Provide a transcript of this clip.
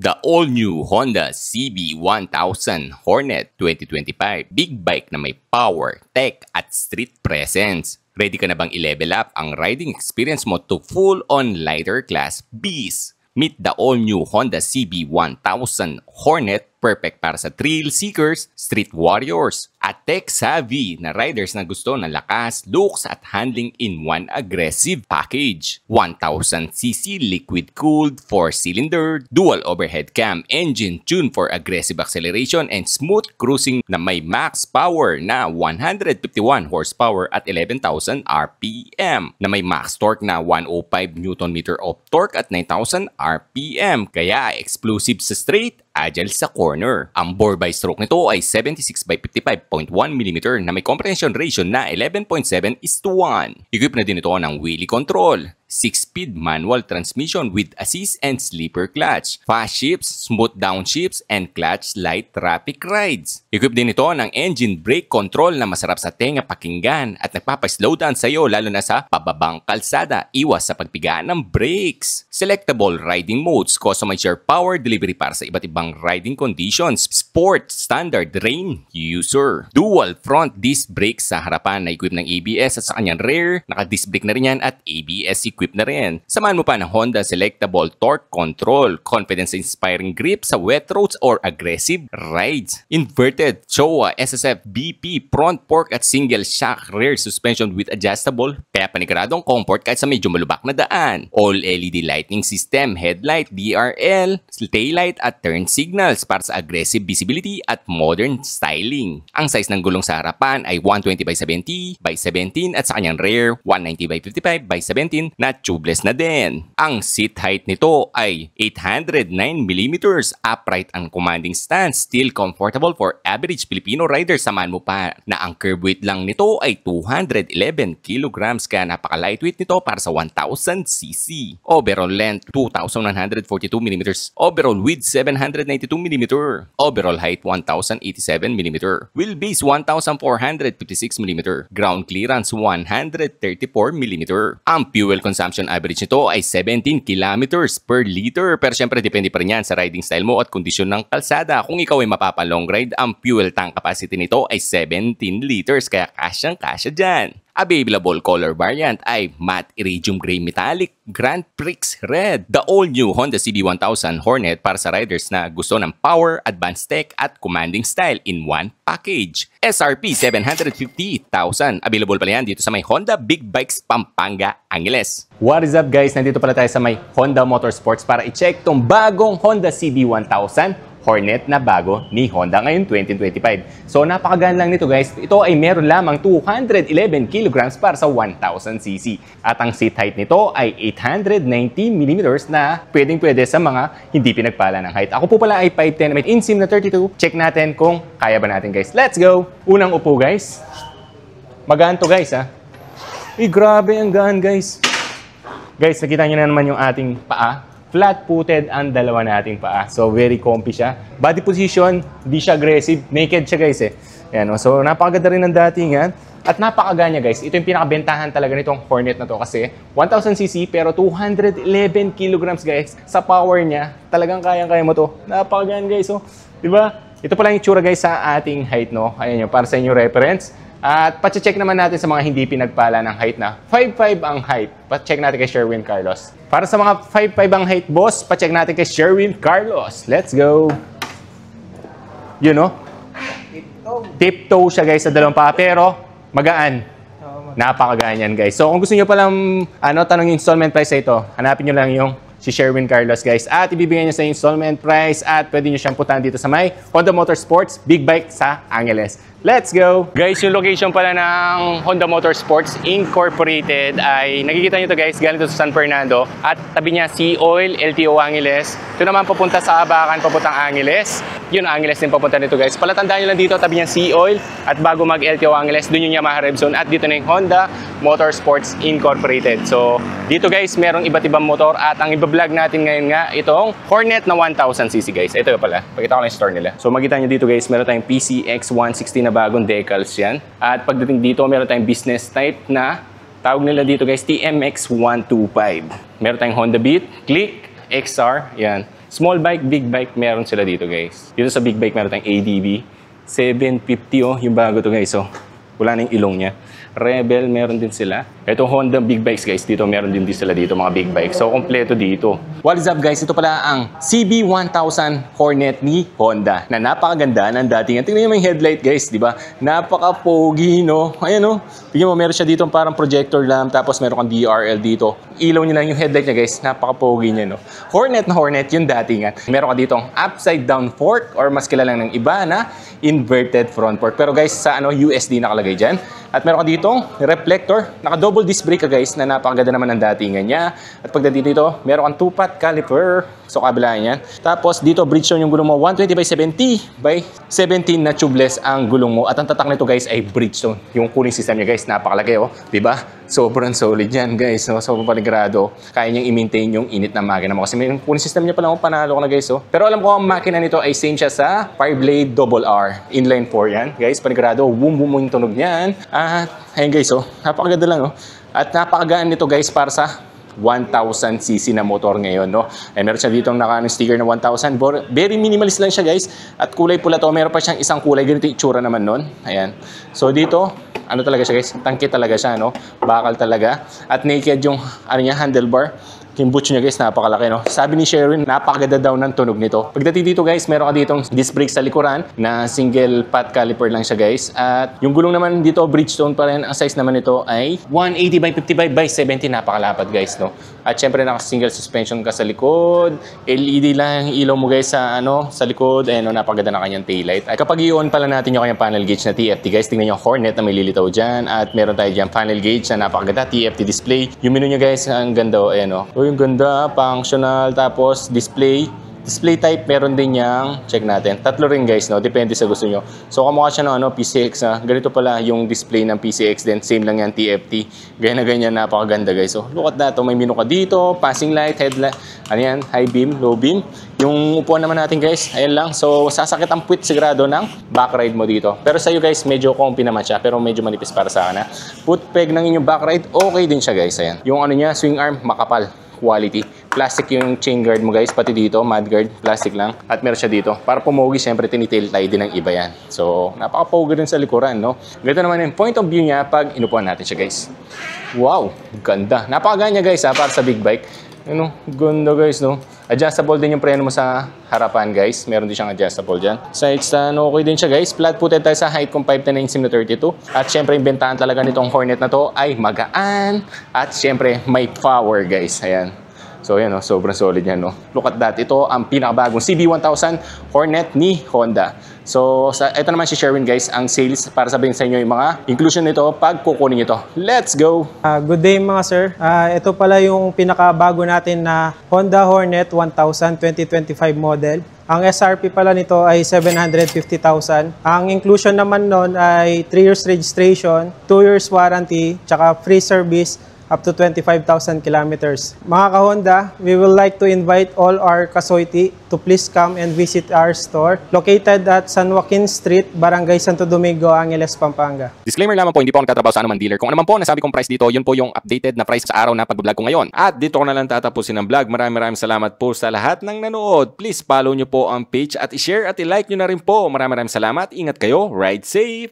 The all-new Honda CB1000 Hornet 2025. Big bike na may power, tech at street presence. Ready ka na bang i-level up ang riding experience mo to full-on lighter class beast? Meet the all-new Honda CB1000 Hornet, perfect para sa thrill seekers, street warriors, at tech-savvy na riders na gusto ng lakas, looks at handling in one aggressive package. 1000cc liquid-cooled 4-cylinder, dual overhead cam engine tuned for aggressive acceleration and smooth cruising na may max power na 151 horsepower at 11,000 RPM, na may max torque na 105 Nm of torque at 9,000 RPM, kaya explosive sa straight, agile sa corner. Ang bore by stroke nito ay 76 by 55.1 mm na may comprehension ratio na 11.7:1. Equip na din ito ng wheelie control, 6-speed manual transmission with assist and sleeper clutch, fast shifts, smooth downshifts, and clutch light traffic rides. Equip din ito ng engine brake control na masarap sa tenga pakinggan at nagpapa-slow down sa iyo lalo na sa pababang kalsada, iwas sa pagpigaan ng brakes. Selectable riding modes, customize your power delivery para sa iba't ibang riding conditions, sport, standard, rain, user. Dual front disc brakes sa harapan na equip ng ABS at sa kanyang rear, naka-disc brake na rin yan at ABS equip na rin. Samahan mo pa ng Honda Selectable Torque Control, confidence-inspiring grip sa wet roads or aggressive rides. Inverted Showa SSF BP front fork at single shock rear suspension with adjustable, kaya paniguradong comfort kahit sa medyo malubak na daan. All LED lighting system, headlight, DRL, taillight at turn signals para sa aggressive visibility at modern styling. Ang size ng gulong sa harapan ay 120 by 70 by 17 at sa kanyang rear 190 by 55 by 17 na tubeless na din. Ang seat height nito ay 809 mm, upright ang commanding stance, still comfortable for average Filipino rider. Samahan mo pa na ang curb weight lang nito ay 211 kg, kaya napaka-lightweight nito para sa 1000cc. Overall length 2,142 mm, overall width 792 mm, overall height 1,087 mm, wheelbase 1,456 mm, ground clearance 134 mm. Ang fuel consumption average nito ay 17 kilometers per liter, pero syempre depende pa rin yan sa riding style mo at kondisyon ng kalsada. Kung ikaw ay mapapalong ride, ang fuel tank capacity nito ay 17 liters, kaya kasyang-kasya dyan. Available color variant ay matte iridium gray metallic, Grand Prix red. The all-new Honda CB1000 Hornet para sa riders na gusto ng power, advanced tech at commanding style in one package. SRP 750,000. Available pala yan dito sa may Honda Big Bikes Pampanga, Angeles. What is up guys? Nandito pala tayo sa may Honda Motorsports para i-check tong bagong Honda CB1000 Hornet na bago ni Honda ngayon 2025. So napakagaan lang nito guys. Ito ay meron lamang 211 kg para sa 1000cc. At ang seat height nito ay 890 mm na pwedeng-pwede sa mga hindi pinagpala ng height. Ako po pala ay 5'10", may inseam na 32. Check natin kung kaya ba natin guys. Let's go! Unang upo guys. Magaan to guys ha. Grabe ang gaan guys. Guys, nakita nyo na naman yung ating paa. Flat-footed ang dalawa nating paa. So, very comfy siya. Body position, hindi siya aggressive. Naked siya guys eh. Ayan, so, napakaganda rin ng datingan. At napakaganya guys. Ito yung pinakabentahan talaga nitong Hornet na to kasi 1000cc pero 211 kg guys. Sa power niya, talagang kayang-kaya mo to. Napakaganya guys. So, diba? Ito pala yung tsura guys sa ating height, no? Ayan yun, para sa inyong reference. At pacheck naman natin sa mga hindi pinagpala ng height na 5'5" ang height. Pacheck natin kay Sherwin Carlos. Para sa mga 5'5" ang height boss, pacheck natin kay Sherwin Carlos. Let's go! You know? Tiptoe siya guys sa dalawang paa pero magaan. Napakagaan yan guys. So kung gusto nyo palang tanong yung installment price sa ito, hanapin nyo lang yung si Sherwin Carlos guys. At ibibigay nyo sa installment price at pwede nyo siyang puntahan dito sa may Honda Motorsports Big Bike sa Angeles. Let's go! Guys, yung location pala ng Honda Motorsports Incorporated ay nakikita nyo to guys, galing to sa San Fernando at tabi niya Sea Oil, LTO Angeles. Ito naman papunta sa Abacan, papuntang Angeles. Yun, Angeles din papunta nito guys. Palatandaan nyo lang dito, tabi niya Sea Oil at bago mag LTO Angeles, dun yung Yamaha Rev Zone at dito na yung Honda Motorsports Incorporated. So, dito guys, merong iba't ibang motor at ang iba-vlog natin ngayon nga, itong Hornet na 1000cc guys. Ito pala, pakita ko lang yung store nila. So, makita nyo dito guys, meron tayong PCX 160 na bagong decals yan. At pagdating dito, meron tayong business type na tawag nila dito guys, TMX 125. Meron tayong Honda Beat, Click, XR, yan. Small bike, big bike, meron sila dito guys. Dito sa big bike meron tayong ADB 750 oh, yung bago to guys oh. Wala na yung ilong niya. Rebel, meron din sila. Ito Honda big bikes guys, dito meron din sila dito mga big bikes. So kompleto dito. What is up guys? Ito pala ang CB1000 Hornet ni Honda na napakaganda ng dating. Tingnan niyo yung headlight guys, di ba? Napaka-pogi no. Ayan no. Tingnan mo, meron siya dito parang projector lamp, tapos meron kang DRL dito. Ilaw niya lang yung headlight niya guys. Napaka-pogi niya no. Hornet na Hornet yung datingan. Meron ka ditong upside down fork or mas kilala ng iba na inverted front fork. Pero guys, sa USD nakalagay dyan. At meron ka ditong reflector. Naka-double disc brake ka guys na napakaganda naman ang datingan niya. At pagdating dito, meron kang 2-pot caliper. So kabilaan yan. Tapos dito, Bridgestone yung gulong mo. 120/70/17 na tubeless ang gulong mo. At ang tatak nito guys ay Bridgestone. Yung cooling system niya guys, napakalaki oh. Diba? Sobrang solid yan guys. No? Sobrang panigrado. Kaya niyang i-maintain yung init na makina mo. Kasi may cooling system niya pa lang, panalo ko na guys oh. Pero alam ko ang makina nito ay same siya sa Fireblade RR. Inline 4 yan. Guys, panigrado. Boom boom yung tunog niyan. At ayun guys oh. Napakaganda lang oh. At napakagaan nito guys para sa 1,000cc na motor ngayon, no? Eh, meron siya dito sticker na 1,000. Very minimalist lang siya, guys. At kulay pula to. Meron pa siyang isang kulay. Ganito yung itsura naman nun. Ayan. So, dito, ano talaga siya, guys? Tangke talaga siya, no? Bakal talaga. At naked yung, handlebar. Yung butch niya guys, napakalaki no. Sabi ni Sherwin, napakaganda daw ng tunog nito. Pagdating dito guys, meron ka ditong disc brake sa likuran na single pot caliper lang siya guys. At yung gulong naman dito, Bridgestone pa rin. Ang size naman nito ay 180/55/70. Napakalapad guys no. At syempre naka-single suspension ka sa likod. LED lang yung ilaw mo guys sa sa likod. Ayan no, napakaganda na kanyang taillight. At kapag i-on pala natin yung kanyang panel gauge na TFT guys, tingnan nyo Hornet na may lilitaw dyan. At meron tayo dyan panel gauge na napakaganda, TFT display. Yung menu nyo guys, ang ganda o. Ayan o. Yung ganda, functional, tapos display type, meron din yang, check natin, tatlo rin guys, no? Depende sa gusto nyo. So, kamukha siya ng PCX, ganito pala yung display ng PCX din, same lang yan, TFT. Ganyan na ganyan, napakaganda guys. So, look at that, may menu ka dito, passing light, headlight, high beam, low beam. Yung upuan naman natin guys, ayan lang. So, sasakit ang puwit sigurado ng back ride mo dito. Pero sa iyo guys, medyo comfy naman siya, pero medyo manipis para sa akin. Foot peg ng inyong back ride, okay din siya guys, ayan. Yung niya, swing arm, makapal. Quality. Plastic yung chain guard mo guys, pati dito, mud guard, plastic lang. At meron siya dito. Para pumogi, syempre tinitail tie din ng iba yan. So, napaka-pogi rin sa likuran, no? Ganito naman yung point of view niya pag inupuan natin siya guys. Wow, ganda. Napakaganda guys para sa big bike. Ganda guys, no? Adjustable din yung preno mo sa harapan guys. Meron din siyang adjustable dyan. Side stand, okay din siya guys. Flat-footed tayo sa height kong 5'10" na insim na 32. At syempre, yung bentahan talaga nitong Hornet na to ay magaan. At syempre, may power guys. Ayan. So, yan, sobrang solid yan, no? Look at that. Ito ang pinakabagong CB1000 Hornet ni Honda. So, ito naman si Sherwin, guys, ang sales para sabihin sa inyo yung mga inclusion nito pag kukunin ito. Let's go! Good day mga sir. Ito pala yung pinakabago natin na Honda Hornet 1000 2025 model. Ang SRP pala nito ay 750,000. Ang inclusion naman nun ay 3 years registration, 2 years warranty, tsaka free service up to 25,000 kilometers. Mga ka-Honda, we will like to invite all our kasoyti to please come and visit our store located at San Joaquin Street, Barangay Santo Domingo, Angeles, Pampanga. Disclaimer lamang po, hindi po ako nagtatrabaho sa anuman dealer. Kung anuman po nasabi kong price dito, yun po yung updated na price sa araw na pag-vlog ko ngayon. At dito ko na lang tatapusin ang vlog. Maraming salamat po sa lahat ng nanood. Please follow nyo po ang page at i-share at i-like nyo na rin po. Maraming salamat. Ingat kayo. Ride safe!